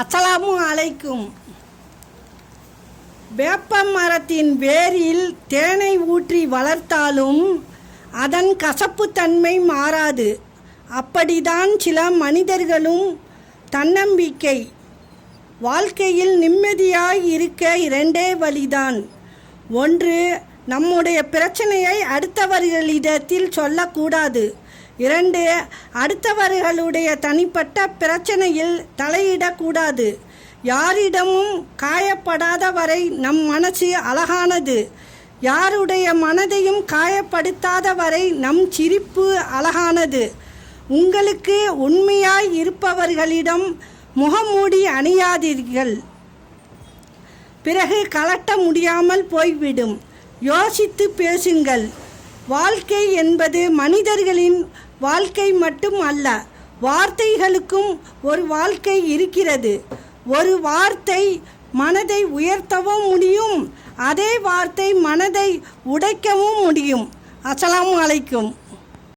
அஸ்ஸலாமு அலைக்கும். வேப்ப மரத்தின் வேரில் தேனை ஊற்றி வளர்த்தாலும் அதன் கசப்புத்தன்மை மாறாது. அப்படிதான் சில மனிதர்களும் தன்னம்பிக்கை. வாழ்க்கையில் நிம்மதியாய் இருக்க இரண்டே வழிதான். ஒன்று, நம்முடைய பிரச்சனையை அடுத்தவர்களிடத்தில் சொல்லக்கூடாது. 2, அடுத்தவர்களுடைய தனிப்பட்ட பிரச்சனையில் தலையிடக்கூடாது. யாரிடமும் காயப்படாத வரை நம் மனசு அழகானது. யாருடைய மனதையும் காயப்படுத்தாத வரை நம் சிரிப்பு அழகானது. உங்களுக்கு உண்மையாய் இருப்பவர்களிடம் முகமூடி அணியாதீர்கள், பிறகு கலட்ட முடியாமல் போய்விடும். யோசித்து பேசுங்கள். வாழ்க்கை என்பது மனிதர்களின் வாழ்க்கை மட்டும் அல்ல, வார்த்தைகளுக்கும் ஒரு வாழ்க்கை இருக்கிறது. ஒரு வார்த்தை மனதை உயர்த்தவும் முடியும், அதே வார்த்தை மனதை உடைக்கவும் முடியும். அஸ்ஸலாமு அலைக்கும்.